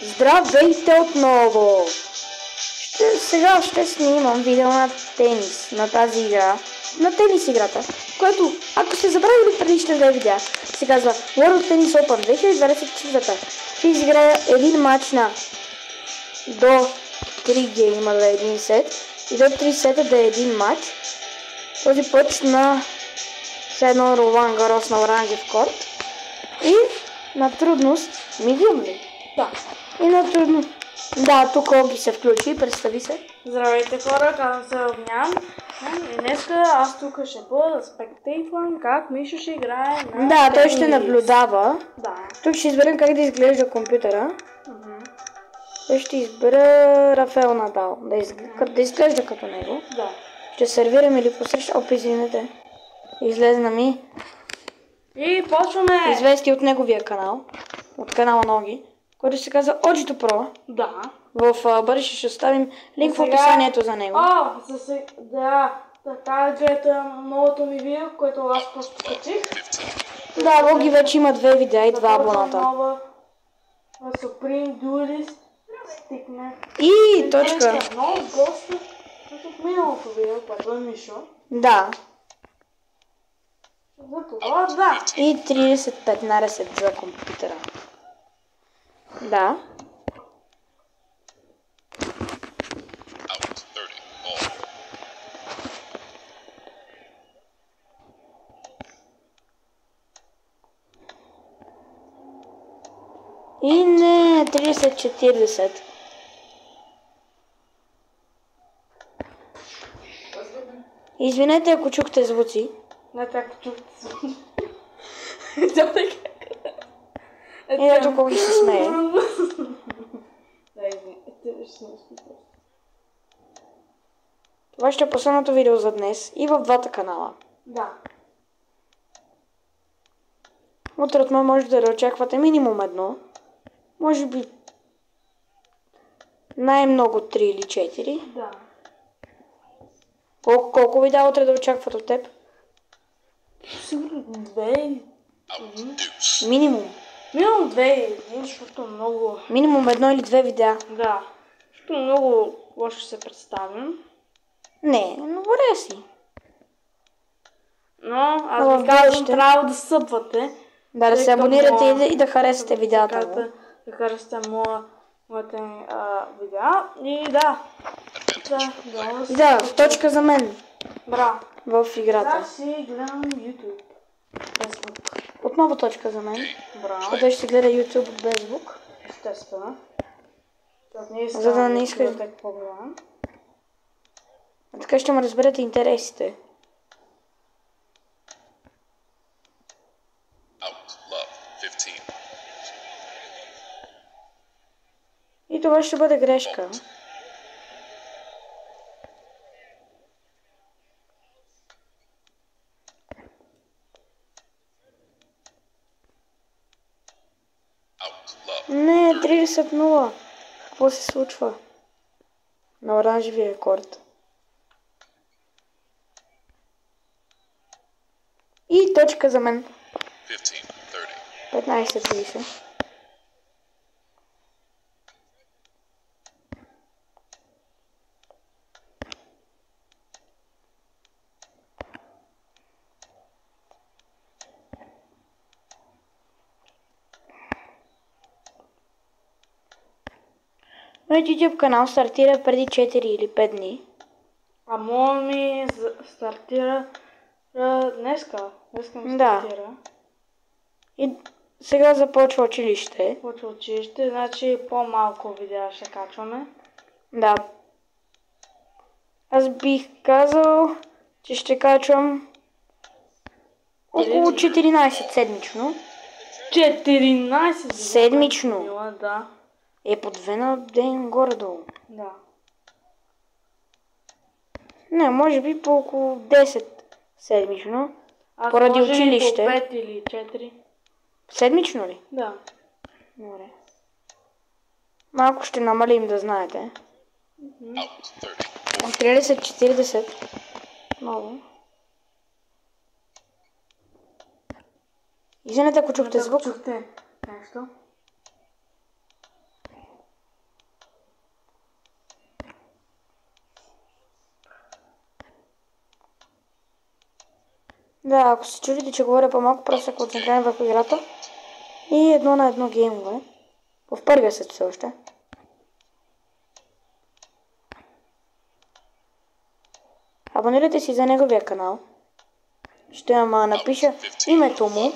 Здравейте отново! Сега ще снимам видео на тенис, на тази игра, на тенис играта, което, ако сте забравили предишните две видеа, се казва World Tennis Open 2024. Ще изиграя един матч на до 3 гейма да е един сет и до 3 сета да е един матч. Този път на едно Ролан Гарос на оранжев корт и на трудност medium ли? Да. И на трудност. Да, тук Оги се включи, представи се. Здравейте хора, казвам се Огнян. И днеска аз тук ще бъда да спектейтвам как Мишо ще играе на Да, той тенис. ще наблюдава. Да. Тук ще изберем как да изглежда компютъра. Той ще избера Рафаел Надал, да изглежда като него. Да. Ще сервирам или посреща. Оп, извинете. Излезна ми И почваме. известие от неговия канал, от канала на Оги, който се казва Оджито Про. Да. В бъдеще ще оставим линк в описанието за него. Да, така гледате новото ми видео, което аз просто качих. Да, Оги вече има 2 видеа и 2 абоната. Нова Supreme Duelist стикне. И точка. Много гости, от миналото видео, което е Мишо. Да. За това, да. И 30-15 за компютъра. Да. И не 30-40. Извинете, ако чухте звуци. Не така чухте се. И ето колко се смее. Това ще е последното видео за днес и в двата канала. Да. Утре от мен може да очаквате минимум едно. Може би най-много 3 или 4. Да. Колко видеа утре да очакват от теб? Сигурно 2. Минимум. Минимум 2, защото много... Минимум 1 или 2 видеа. Да. Защото много лошо се представям. Не, но добре си. Но аз ви казвам, трябва да събвате. Да се абонирате и да харесате видеята му. Да харесате моите видеа. И да. Да, точка за мен. Браво. В играта. Сега си гледам YouTube. Без звук. Отново точка за мен. Браво. Той ще гледа YouTube без звук. Естествено. За да не искаш да погледам. Така ще му разберете интересите. И това ще бъде грешка. Не, 30-0. Какво се случва? На оранжевия корт. И точка за мен. 15-30. Моят YouTube канал стартира преди 4 или 5 дни. А моят ми стартира днеска. Днеска ми Да. стартира. И сега започва училище. Почва училище, значи по-малко видеа ще качваме. Да. Аз бих казал, че ще качвам около 14 седмично. 14 Седмично. Мила, да. Е по 2 на ден горе-долу. Да. Не, може би по около 10 седмично. Аз Поради може училище. по 5 или 4. Седмично ли? Да. Добре. Малко ще намалим, да знаете. 30-40. Много. Извинете, ако чухте звук. Чухте нещо? Да, ако се чудите, че говоря по-малко, просто се концентрирам върху играта. И 1-1 геймове. В първия сет все още. Абонирайте си за неговия канал. Ще напиша името му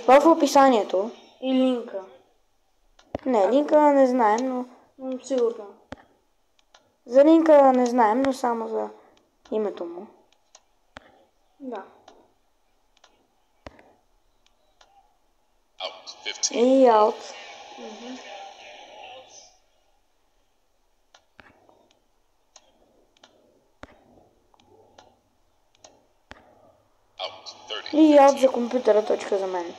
в описанието. И линка. Не, линка не знаем, но... Сигурно. За линка не знаем, но само за името му. Да. И аут. И аут за компютъра, точка за мен.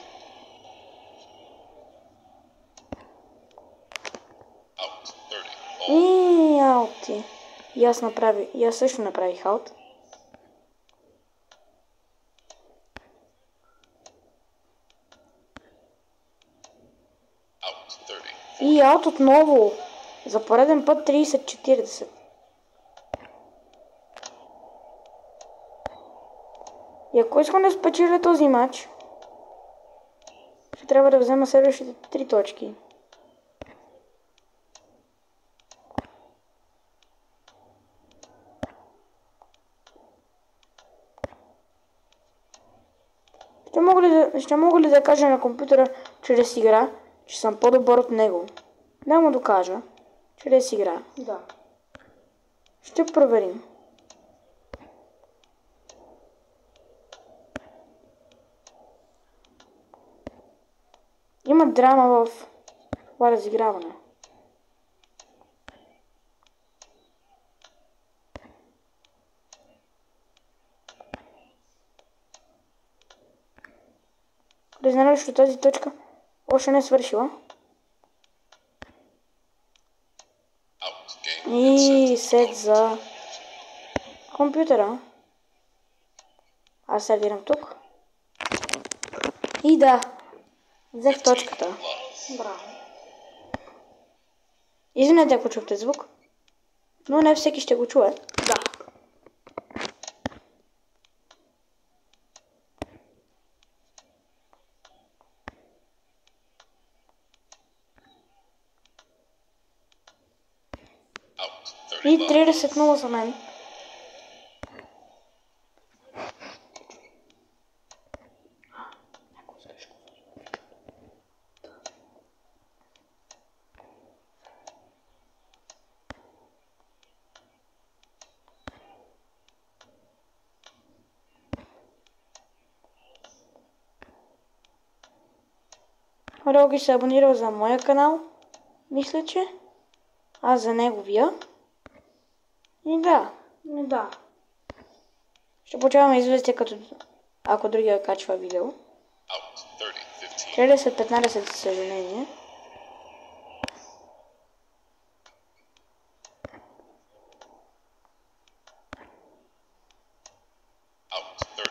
И аути. И аз също направих аут. И аут отново. За пореден път 30-40. И ако искам да спечеля този матч, ще трябва да взема следващите 3 точки. Ще мога ли да кажа на компютъра чрез игра, че съм по-добър от него? Да му докажа чрез игра. Да. Ще проверим. Има драма в това разиграване. Признали, че тази точка още не е свършила. И сет за компютъра. Аз сервирам тук. И да, взех точката. Браво. Извинете, ако чухте звук, но не всеки ще го чуе. Да. И 30-0 за мен. Роги се абонирал за моя канал, мисля, че. Аз за неговия. И да. Да. Ще получаваме известие, ако другия качва видео. 30-15 за съжаление.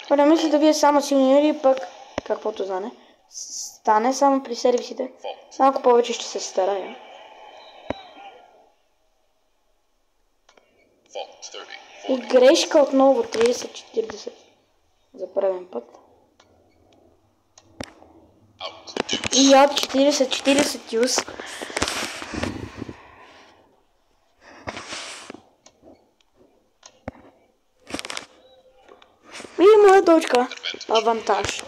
Не мисля да вие само силни или пък каквото стане само при сервисите. Малко повече ще се старая. И грешка отново 30-40 за първен път. И от 40-40 юз. И моя точка. Авантаж.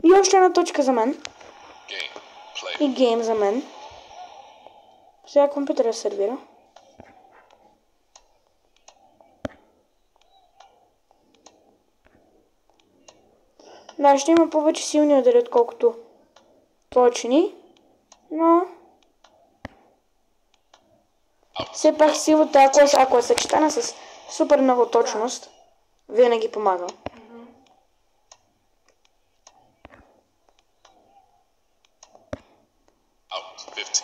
И още една точка за мен. И гейм за мен. Сега компютъра сервира. Да, ще има повече силни удари, отколкото точни, но все пак силата, ако е съчетана с супер много точност, винаги помага.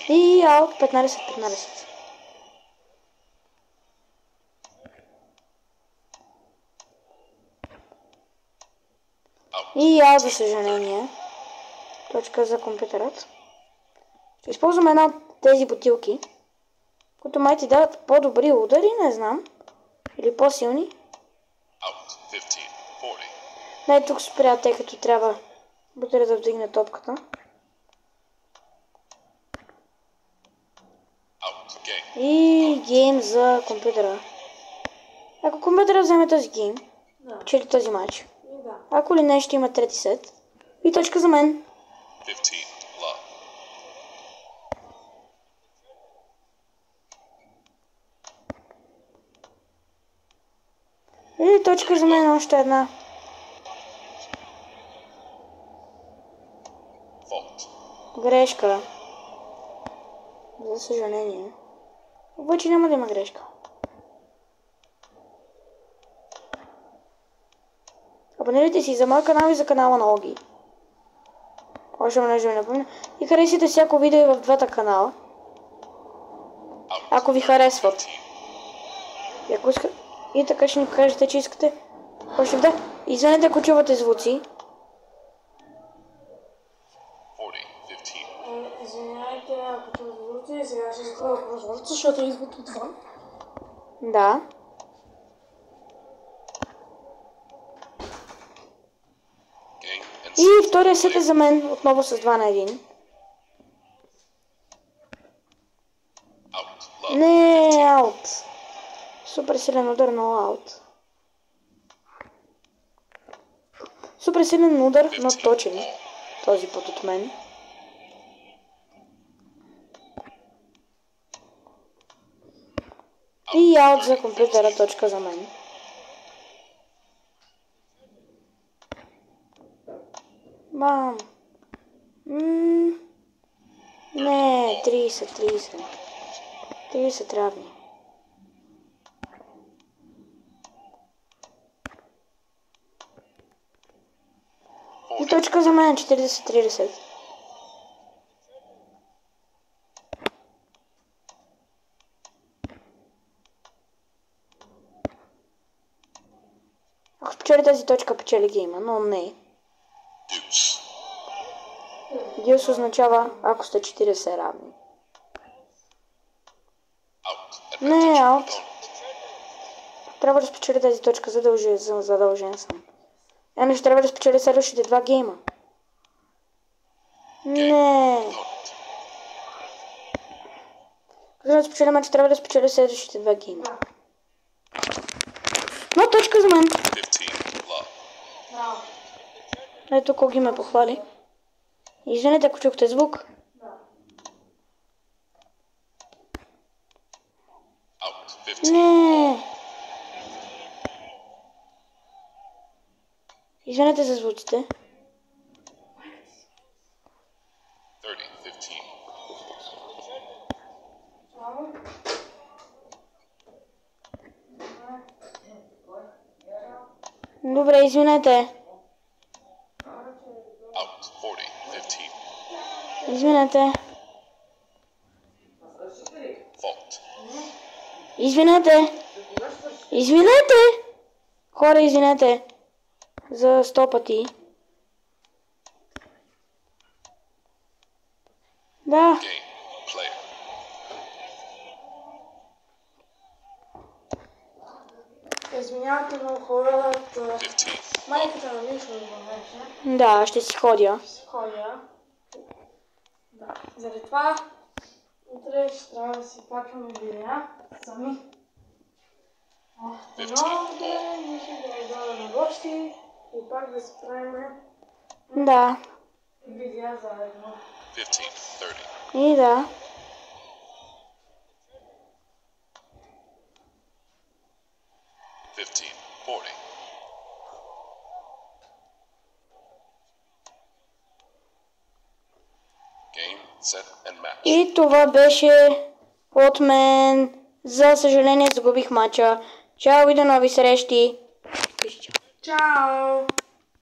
И аут 15-15. И аут, за съжаление. Точка за компютърът. Ще използвам една от тези бутилки, които май ти дават по-добри удари, не знам. Или по-силни. Out 15, 40. Дай тук спря, тъй като трябва Бутера да вдигне топката. Out game. И гейм за компютъра. Ако компютъра вземе този гейм, Да. чели този матч. И да. Ако ли не, ще има трети сет. И точка за мен. 15, love. И точка за мен, още една. Fault. Грешка. За съжаление. Обаче няма да има грешка. Абонирайте си за моя канал и за канала на Оги. Още веднъж ви напомня. И харесайте всяко видео и в двата канала. Out. Ако ви харесват. 15. И ако иска... И така ще ни кажете, че искате. Още да. Извинете, ако чувате звуци. 40, 15. Извинявайте, ако това звуци, сега ще затворя прозореца, защото е звук отвън. Да. Game and И втория сет е за мен. Отново с 2 на 1. out. Love. Не, аут. Супер силен удар, но аут. Супер силен удар, но 15. точен. All. Този път от мен. И аут за компютъра, точка за мен. Бам. Не, 30. 30 равни. И точка за мен, 40-30. Ако спечели тази точка, печели гейма, но не. Deuce. Дюс означава, ако сте 40 равни. Out. Не, Advantage аут. opponent. Трябва да спечели тази точка, задължен съм. Еми, ще трябва да спечели следващите 2 гейма. Не. Opponent. Като да спечели матч, трябва да спечели следващите 2 гейма. Но точка за мен. 15, love. Да. Ето Коги ме похвали. Извинете, ако чухте звук. Да. Out. 15. Не. Извинете за звуците. 30, 15. Само. Добре, извинете. Out. 40, 15. Извинете. Fault. Извинете. Извинете. Хора, извинете. За 100 пъти. Да. Game. Player. Извинявайте много хората. 15. Майката на Мишо беше. Да, ще си ходя. Ходя. Да. Заради това утре ще трябва да си качваме видеа сами. Много добре, ние ще да дойдем на гости и пак да си правим Да. видеа заедно. 15, 30. И да. $15, 40. Game, set, and match. И това беше от мен. За съжаление загубих матча. Чао и до нови срещи. Чао!